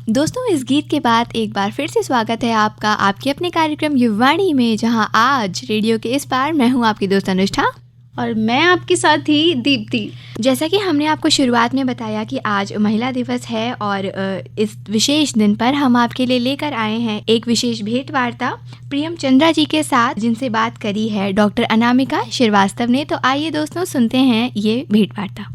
दोस्तों, इस गीत के बाद एक बार फिर से स्वागत है आपका आपके अपने कार्यक्रम युवाणी में, जहां आज रेडियो के इस पार मैं हूं आपकी दोस्त अनुष्ठा और मैं आपके साथ ही दीप्ति। जैसा कि हमने आपको शुरुआत में बताया कि आज महिला दिवस है और इस विशेष दिन पर हम आपके लिए लेकर आए हैं एक विशेष भेंट वार्ता प्रियम चंद्रा जी के साथ, जिनसे बात करी है डॉक्टर अनामिका श्रीवास्तव ने। तो आइए दोस्तों, सुनते हैं ये भेंट वार्ता।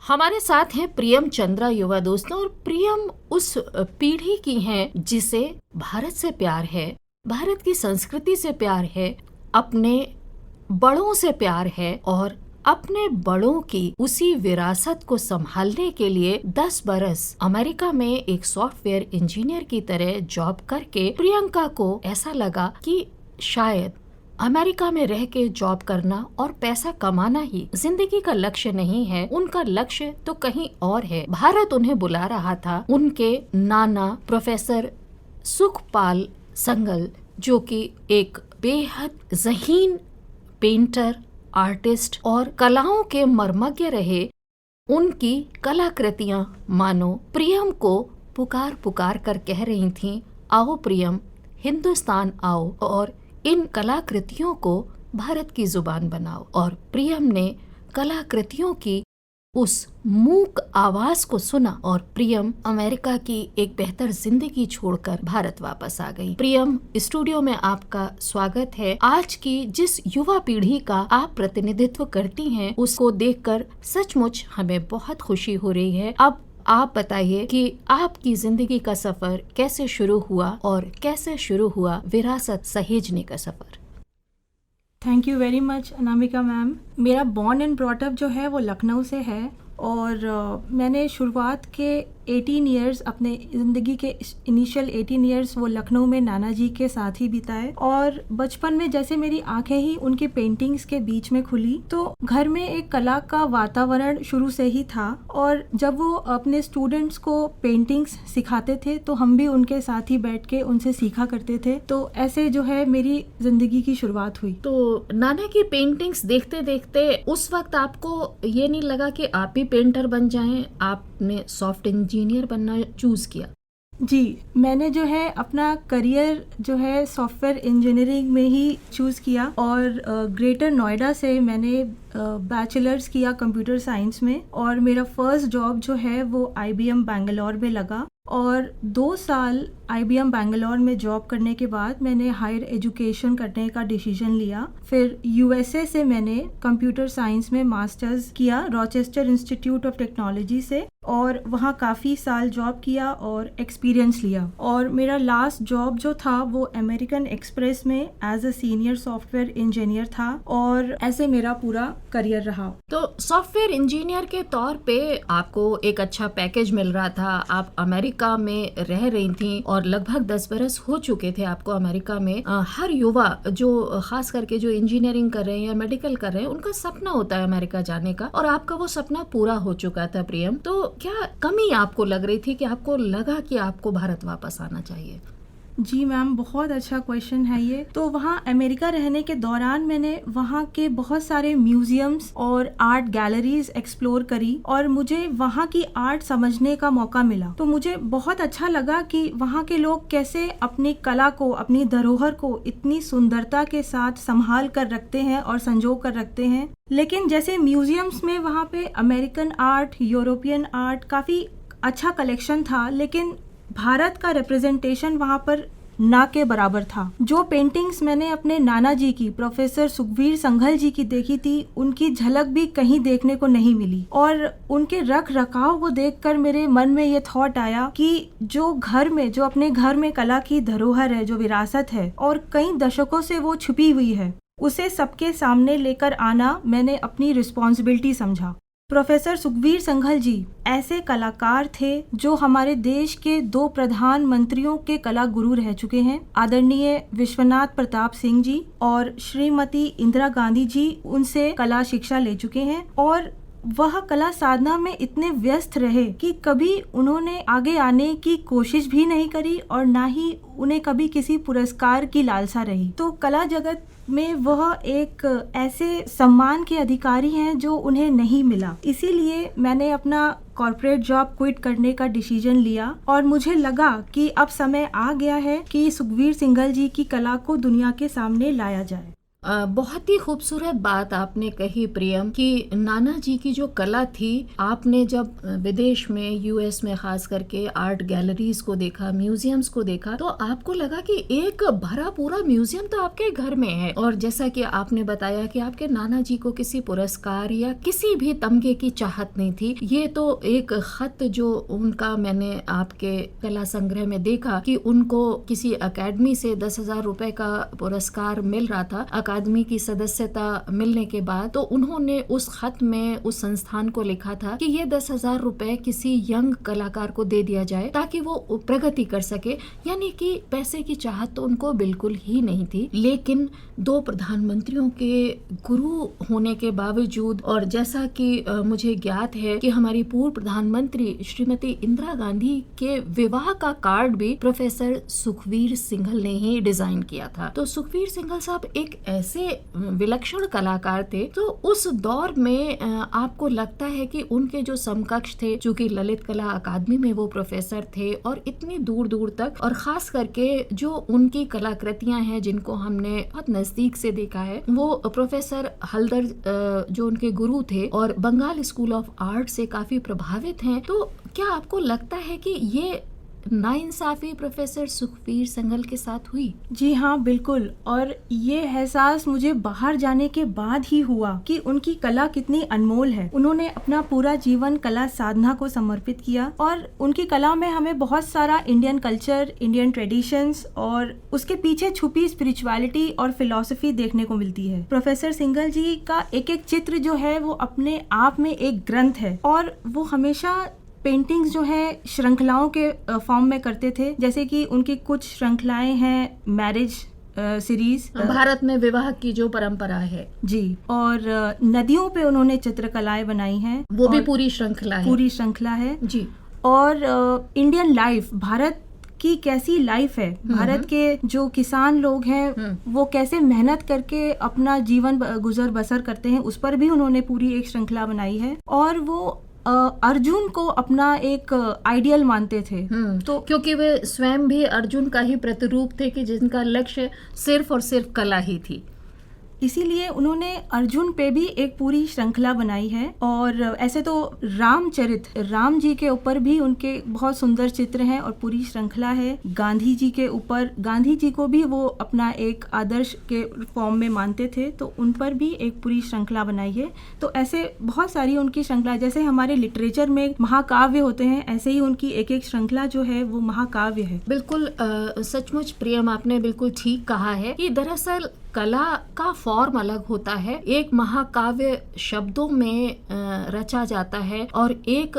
हमारे साथ हैं प्रियम चंद्रा युवा दोस्तों, और प्रियम उस पीढ़ी की हैं जिसे भारत से प्यार है, भारत की संस्कृति से प्यार है, अपने बड़ों से प्यार है और अपने बड़ों की उसी विरासत को संभालने के लिए 10 बरस अमेरिका में एक सॉफ्टवेयर इंजीनियर की तरह जॉब करके प्रियंका को ऐसा लगा कि शायद अमेरिका में रह के जॉब करना और पैसा कमाना ही जिंदगी का लक्ष्य नहीं है, उनका लक्ष्य तो कहीं और है। भारत उन्हें बुला रहा था। उनके नाना प्रोफेसर सुखपाल संगल, जो कि एक बेहद ज़हीन पेंटर, आर्टिस्ट और कलाओं के मर्मज्ञ रहे, उनकी कलाकृतियां मानो प्रियम को पुकार पुकार कर कह रही थीं, आओ प्रियम, हिंदुस्तान आओ और इन कलाकृतियों को भारत की जुबान बनाओ। और प्रियम ने कलाकृतियों की उस मूक आवाज को सुना और प्रियम अमेरिका की एक बेहतर जिंदगी छोड़कर भारत वापस आ गई। प्रियम, स्टूडियो में आपका स्वागत है। आज की जिस युवा पीढ़ी का आप प्रतिनिधित्व करती हैं, उसको देखकर सचमुच हमें बहुत खुशी हो रही है। अब आप बताइए कि आपकी जिंदगी का सफर कैसे शुरू हुआ और कैसे शुरू हुआ विरासत सहेजने का सफर। Thank you very much Anamika ma'am. मेरा बॉर्न एंड ब्रॉट अप जो है वो लखनऊ से है और मैंने शुरुआत के 18 ईयर्स, अपने ज़िंदगी के इनिशियल 18 ईयर्स वो लखनऊ में नाना जी के साथ ही बिताए। और बचपन में जैसे मेरी आंखें ही उनकी पेंटिंग्स के बीच में खुली, तो घर में एक कला का वातावरण शुरू से ही था। और जब वो अपने स्टूडेंट्स को पेंटिंग्स सिखाते थे तो हम भी उनके साथ ही बैठ के उनसे सीखा करते थे। तो ऐसे जो है मेरी ज़िंदगी की शुरुआत हुई। तो नाना की पेंटिंग्स देखते देखते उस वक्त आपको ये नहीं लगा कि आप भी पेंटर बन जाएं, आपने सॉफ्ट इंजीनियर बनना चूज किया? जी, मैंने जो है अपना करियर जो है सॉफ्टवेयर इंजीनियरिंग में ही चूज़ किया और ग्रेटर नोएडा से मैंने बैचलर्स किया कंप्यूटर साइंस में। और मेरा फर्स्ट जॉब जो है वो IBM बेंगलोर में लगा और 2 साल IBM बेंगलोर में जॉब करने के बाद मैंने हायर एजुकेशन करने का डिसीजन लिया। फिर USA से मैंने कंप्यूटर साइंस में मास्टर्स किया रॉचेस्टर इंस्टीट्यूट ऑफ टेक्नोलॉजी से, और वहाँ काफ़ी साल जॉब किया और एक्सपीरियंस लिया। और मेरा लास्ट जॉब जो था वो अमेरिकन एक्सप्रेस में as a senior software engineer था और ऐसे मेरा पूरा करियर रहा। तो सॉफ्टवेयर इंजीनियर के तौर पे आपको एक अच्छा पैकेज मिल रहा था, आप अमेरिका में रह रही थी और लगभग 10 बरस हो चुके थे आपको अमेरिका में। हर युवा जो खास करके जो इंजीनियरिंग कर रहे हैं या मेडिकल कर रहे हैं, उनका सपना होता है अमेरिका जाने का, और आपका वो सपना पूरा हो चुका था प्रियम। तो क्या कमी आपको लग रही थी कि आपको लगा कि आपको भारत वापस आना चाहिए? जी मैम, बहुत अच्छा क्वेश्चन है ये। तो वहाँ अमेरिका रहने के दौरान मैंने वहाँ के बहुत सारे म्यूजियम्स और आर्ट गैलरीज एक्सप्लोर करी और मुझे वहाँ की आर्ट समझने का मौका मिला। तो मुझे बहुत अच्छा लगा कि वहाँ के लोग कैसे अपनी कला को, अपनी धरोहर को इतनी सुंदरता के साथ संभाल कर रखते हैं और संजो कर रखते हैं। लेकिन जैसे म्यूजियम्स में वहाँ पे अमेरिकन आर्ट, यूरोपियन आर्ट काफ़ी अच्छा कलेक्शन था, लेकिन भारत का रिप्रेजेंटेशन वहाँ पर ना के बराबर था। जो पेंटिंग्स मैंने अपने नाना जी की, प्रोफेसर सुखवीर संघल जी की देखी थी, उनकी झलक भी कहीं देखने को नहीं मिली। और उनके रख रखाव को देखकर मेरे मन में ये थॉट आया कि जो अपने घर में कला की धरोहर है, जो विरासत है और कई दशकों से वो छुपी हुई है, उसे सबके सामने लेकर आना मैंने अपनी रिस्पॉन्सिबिलिटी समझा। प्रोफेसर सुखवीर संघल जी ऐसे कलाकार थे जो हमारे देश के 2 प्रधानमंत्रियों के कला गुरु रह चुके हैं। आदरणीय विश्वनाथ प्रताप सिंह जी और श्रीमती इंदिरा गांधी जी उनसे कला शिक्षा ले चुके हैं और वह कला साधना में इतने व्यस्त रहे कि कभी उन्होंने आगे आने की कोशिश भी नहीं करी और ना ही उन्हें कभी किसी पुरस्कार की लालसा रही। तो कला जगत में वह एक ऐसे सम्मान के अधिकारी हैं जो उन्हें नहीं मिला। इसीलिए मैंने अपना कॉर्पोरेट जॉब क्विट करने का डिसीजन लिया और मुझे लगा कि अब समय आ गया है कि सुखवीर सिंघल जी की कला को दुनिया के सामने लाया जाए। बहुत ही खूबसूरत बात आपने कही प्रियम कि नाना जी की जो कला थी, आपने जब विदेश में यूएस में खास करके आर्ट गैलरीज को देखा, म्यूजियम्स को देखा, तो आपको लगा कि एक भरा पूरा म्यूजियम तो आपके घर में है। और जैसा कि आपने बताया कि आपके नाना जी को किसी पुरस्कार या किसी भी तमगे की चाहत नहीं थी। ये तो एक खत जो उनका मैंने आपके कला संग्रह में देखा कि उनको किसी अकेडमी से 10,000 रुपए का पुरस्कार मिल रहा था अकादमी की सदस्यता मिलने के बाद, तो उन्होंने उस खत में उस संस्थान को लिखा था कि ये 10,000 रुपए किसी यंग कलाकार को दे दिया जाए ताकि वो प्रगति कर सके। यानी कि पैसे की चाहत तो उनको बिल्कुल ही नहीं थी। लेकिन 2 प्रधानमंत्रियों के गुरु होने के बावजूद, और जैसा कि मुझे ज्ञात है कि हमारी पूर्व प्रधानमंत्री श्रीमती इंदिरा गांधी के विवाह का कार्ड भी प्रोफेसर सुखवीर सिंघल ने ही डिजाइन किया था। तो सुखवीर सिंघल साहब एक ऐसे विलक्षण कलाकार थे। तो उस दौर में आपको लगता है कि उनके जो समकक्ष थे, चूंकि ललित कला अकादमी में वो प्रोफेसर थे और इतनी दूर दूर तक, और खास करके जो उनकी कलाकृतियां हैं जिनको हमने बहुत नजदीक से देखा है, वो प्रोफेसर हलदर जो उनके गुरु थे और बंगाल स्कूल ऑफ आर्ट से काफी प्रभावित हैं। तो क्या आपको लगता है कि ये नाइंसाफी प्रोफेसर सुखवीर सिंघल के साथ हुई? जी हाँ, बिल्कुल। और ये एहसास मुझे बाहर जाने के बाद ही हुआ कि उनकी कला कितनी अनमोल है। उन्होंने अपना पूरा जीवन कला साधना को समर्पित किया और उनकी कला में हमें बहुत सारा इंडियन कल्चर, इंडियन ट्रेडिशंस और उसके पीछे छुपी स्पिरिचुअलिटी और फिलॉसफी देखने को मिलती है। प्रोफेसर सिंघल जी का एक एक चित्र जो है वो अपने आप में एक ग्रंथ है और वो हमेशा पेंटिंग्स जो है श्रृंखलाओं के फॉर्म में करते थे। जैसे कि उनकी कुछ श्रृंखलाएं हैं मैरिज सीरीज, भारत में विवाह की जो परंपरा है जी, और नदियों पे उन्होंने चित्रकलाएं बनाई हैं, वो भी पूरी श्रृंखला है जी। और इंडियन लाइफ, भारत की कैसी लाइफ है, भारत के जो किसान लोग हैं वो कैसे मेहनत करके अपना जीवन गुजर बसर करते हैं, उस पर भी उन्होंने पूरी एक श्रृंखला बनाई है। और वो अर्जुन को अपना एक आइडियल मानते थे। तो क्योंकि वे स्वयं भी अर्जुन का ही प्रतिरूप थे कि जिनका लक्ष्य सिर्फ और सिर्फ कला ही थी, इसीलिए उन्होंने अर्जुन पे भी एक पूरी श्रृंखला बनाई है। और ऐसे तो रामचरित, राम जी के ऊपर भी उनके बहुत सुंदर चित्र हैं और पूरी श्रृंखला है। गांधी जी के ऊपर, गांधी जी को भी वो अपना एक आदर्श के फॉर्म में मानते थे, तो उन पर भी एक पूरी श्रृंखला बनाई है। तो ऐसे बहुत सारी उनकी श्रृंखला, जैसे हमारे लिटरेचर में महाकाव्य होते हैं, ऐसे ही उनकी एक एक श्रृंखला जो है वो महाकाव्य है। बिल्कुल सचमुच प्रियम, आपने बिल्कुल ठीक कहा है कि दरअसल कला का फॉर्म अलग होता है। एक महाकाव्य शब्दों में रचा जाता है और एक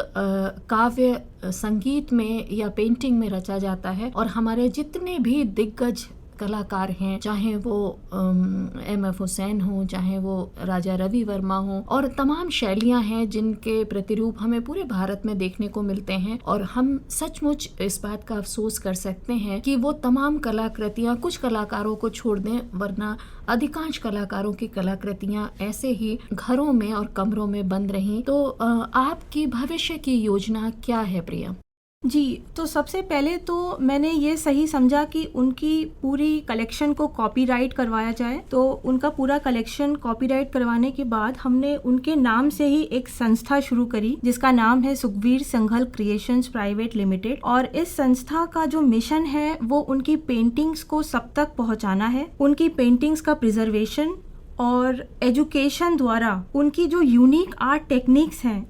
काव्य संगीत में या पेंटिंग में रचा जाता है। और हमारे जितने भी दिग्गज कलाकार हैं, चाहे वो M.F. हुसैन हो, चाहे वो राजा रवि वर्मा हो, और तमाम शैलियां हैं जिनके प्रतिरूप हमें पूरे भारत में देखने को मिलते हैं। और हम सचमुच इस बात का अफसोस कर सकते हैं कि वो तमाम कलाकृतियां कुछ कलाकारों को छोड़ दें, वरना अधिकांश कलाकारों की कलाकृतियां ऐसे ही घरों में और कमरों में बंद रहीं। तो आपकी भविष्य की योजना क्या है प्रिया? जी, तो सबसे पहले तो मैंने ये सही समझा कि उनकी पूरी कलेक्शन को कॉपीराइट करवाया जाए। तो उनका पूरा कलेक्शन कॉपीराइट करवाने के बाद हमने उनके नाम से ही एक संस्था शुरू करी जिसका नाम है Sukhvir Singhal creations private limited. और इस संस्था का जो मिशन है वो उनकी पेंटिंग्स को सब तक पहुंचाना है, उनकी पेंटिंग्स का प्रिजर्वेशन और एजुकेशन द्वारा उनकी जो यूनिक आर्ट टेक्निक्स हैं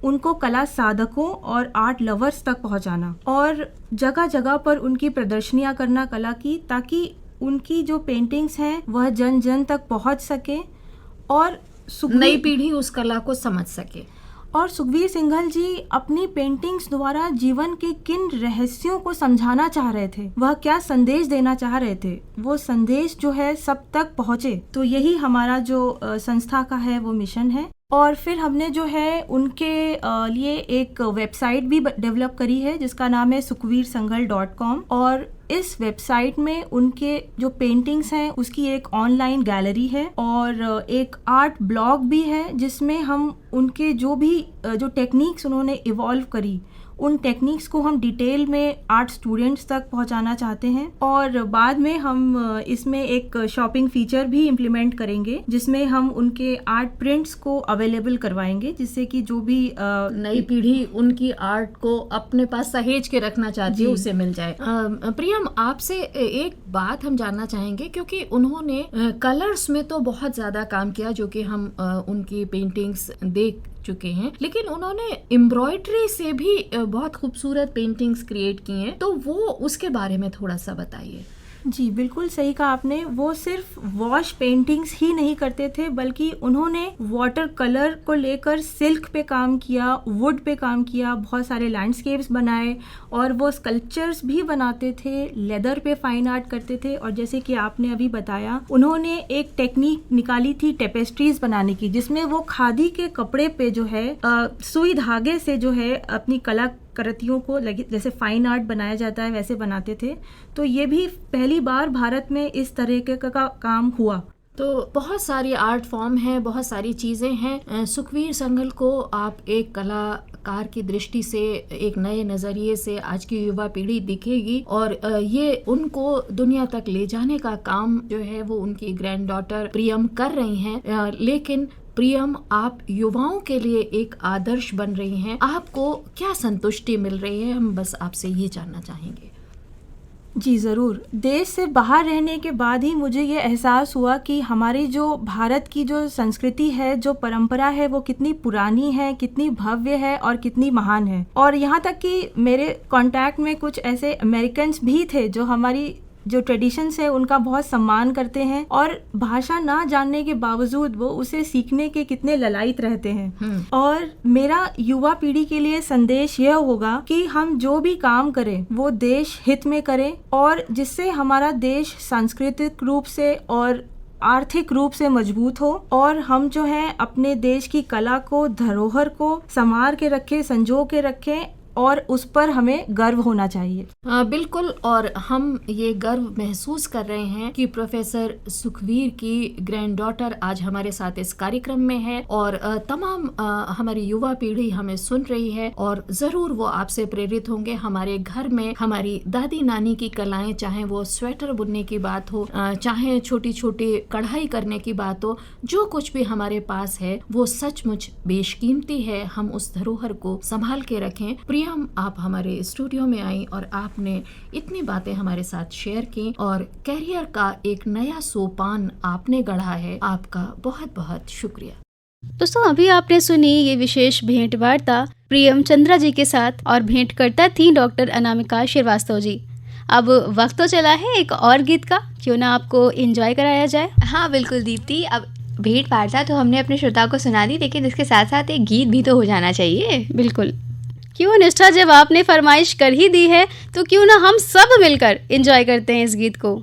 उनको कला साधकों और आर्ट लवर्स तक पहुंचाना, और जगह जगह पर उनकी प्रदर्शनियां करना कला की, ताकि उनकी जो पेंटिंग्स हैं वह जन जन तक पहुंच सके और नई पीढ़ी उस कला को समझ सके। और सुखवीर सिंघल जी अपनी पेंटिंग्स द्वारा जीवन के किन रहस्यों को समझाना चाह रहे थे, वह क्या संदेश देना चाह रहे थे, वो संदेश जो है सब तक पहुंचे। तो यही हमारा जो संस्था का है वो मिशन है। और फिर हमने जो है उनके लिए एक वेबसाइट भी डेवलप करी है जिसका नाम है sukhveersinghal.com। और इस वेबसाइट में उनके जो पेंटिंग्स हैं उसकी एक ऑनलाइन गैलरी है और एक आर्ट ब्लॉग भी है जिसमें हम उनके जो टेक्निक्स उन्होंने इवॉल्व करी उन टेक्निक्स को हम डिटेल में आर्ट स्टूडेंट्स तक पहुंचाना चाहते हैं। और बाद में हम इसमें एक शॉपिंग फीचर भी इम्प्लीमेंट करेंगे जिसमें हम उनके आर्ट प्रिंट्स को अवेलेबल करवाएंगे, जिससे कि जो भी नई पीढ़ी उनकी आर्ट को अपने पास सहेज के रखना चाहती है उसे मिल जाए। प्रियम, आपसे एक बात हम जानना चाहेंगे, क्योंकि उन्होंने कलर्स में तो बहुत ज्यादा काम किया जो कि हम उनकी पेंटिंग्स देख चुके हैं, लेकिन उन्होंने एम्ब्रॉयडरी से भी बहुत खूबसूरत पेंटिंग्स क्रिएट की हैं, तो वो उसके बारे में थोड़ा सा बताइए। जी बिल्कुल सही कहा आपने। वो सिर्फ वॉश पेंटिंग्स ही नहीं करते थे बल्कि उन्होंने वाटर कलर को लेकर सिल्क पे काम किया, वुड पे काम किया, बहुत सारे लैंडस्केप्स बनाए और वो स्कल्पचर्स भी बनाते थे, लेदर पे फाइन आर्ट करते थे। और जैसे कि आपने अभी बताया, उन्होंने एक टेक्निक निकाली थी टेपेस्ट्रीज बनाने की, जिसमें वो खादी के कपड़े पे जो है सुई धागे से जो है अपनी कलाकृतियों को जैसे फाइन आर्ट बनाया जाता है वैसे बनाते थे। तो ये भी पहली बार भारत में इस तरह का काम हुआ। तो बहुत सारी आर्ट फॉर्म है, बहुत सारी चीज़ें हैं। सुखवीर संघल को आप एक कलाकार की दृष्टि से, एक नए नज़रिए से आज की युवा पीढ़ी दिखेगी और ये उनको दुनिया तक ले जाने का काम जो है वो उनकी ग्रैंड डॉटर प्रियम कर रही हैं। लेकिन प्रियम, आप युवाओं के लिए एक आदर्श बन रही हैं, आपको क्या संतुष्टि मिल रही है? हम बस आपसे ये जानना चाहेंगे। जी ज़रूर। देश से बाहर रहने के बाद ही मुझे ये एहसास हुआ कि हमारी जो भारत की जो संस्कृति है, जो परंपरा है, वो कितनी पुरानी है, कितनी भव्य है और कितनी महान है। और यहाँ तक कि मेरे कांटेक्ट में कुछ ऐसे अमेरिकन्स भी थे जो हमारी जो ट्रेडिशंस है उनका बहुत सम्मान करते हैं और भाषा ना जानने के बावजूद वो उसे सीखने के कितने ललायत रहते हैं। और मेरा युवा पीढ़ी के लिए संदेश यह होगा कि हम जो भी काम करें वो देश हित में करें और जिससे हमारा देश सांस्कृतिक रूप से और आर्थिक रूप से मजबूत हो और हम जो है अपने देश की कला को, धरोहर को संवार के रखें, संजो के रखें और उस पर हमें गर्व होना चाहिए। बिल्कुल। और हम ये गर्व महसूस कर रहे हैं कि प्रोफेसर सुखवीर की ग्रैंड डॉटर आज हमारे साथ इस कार्यक्रम में है और तमाम हमारी युवा पीढ़ी हमें सुन रही है और जरूर वो आपसे प्रेरित होंगे। हमारे घर में हमारी दादी नानी की कलाएं, चाहे वो स्वेटर बुनने की बात हो, चाहे छोटी छोटी कढ़ाई करने की बात हो, जो कुछ भी हमारे पास है वो सचमुच बेशकीमती है। हम उस धरोहर को संभाल के रखें। प्रियम, आप हमारे स्टूडियो में आई और आपने इतनी बातें हमारे साथ शेयर की और कैरियर का एक नया सोपान आपने गढ़ा है। आपका बहुत बहुत शुक्रिया। दोस्तों, अभी आपने सुनी ये विशेष भेंट वार्ता प्रियम चंद्रा जी के साथ और भेंटकर्ता थी डॉक्टर अनामिका श्रीवास्तव जी। अब वक्त तो चला है एक और गीत का, क्यों ना आपको एंजॉय कराया जाए। हाँ बिल्कुल दीप्ति, अब भेंट वार्ता तो हमने अपने श्रोताओं को सुना दी, लेकिन इसके साथ साथ एक गीत भी तो हो जाना चाहिए। बिल्कुल, क्यों निष्ठा, जब आपने फरमाइश कर ही दी है तो क्यों ना हम सब मिलकर एंजॉय करते हैं इस गीत को।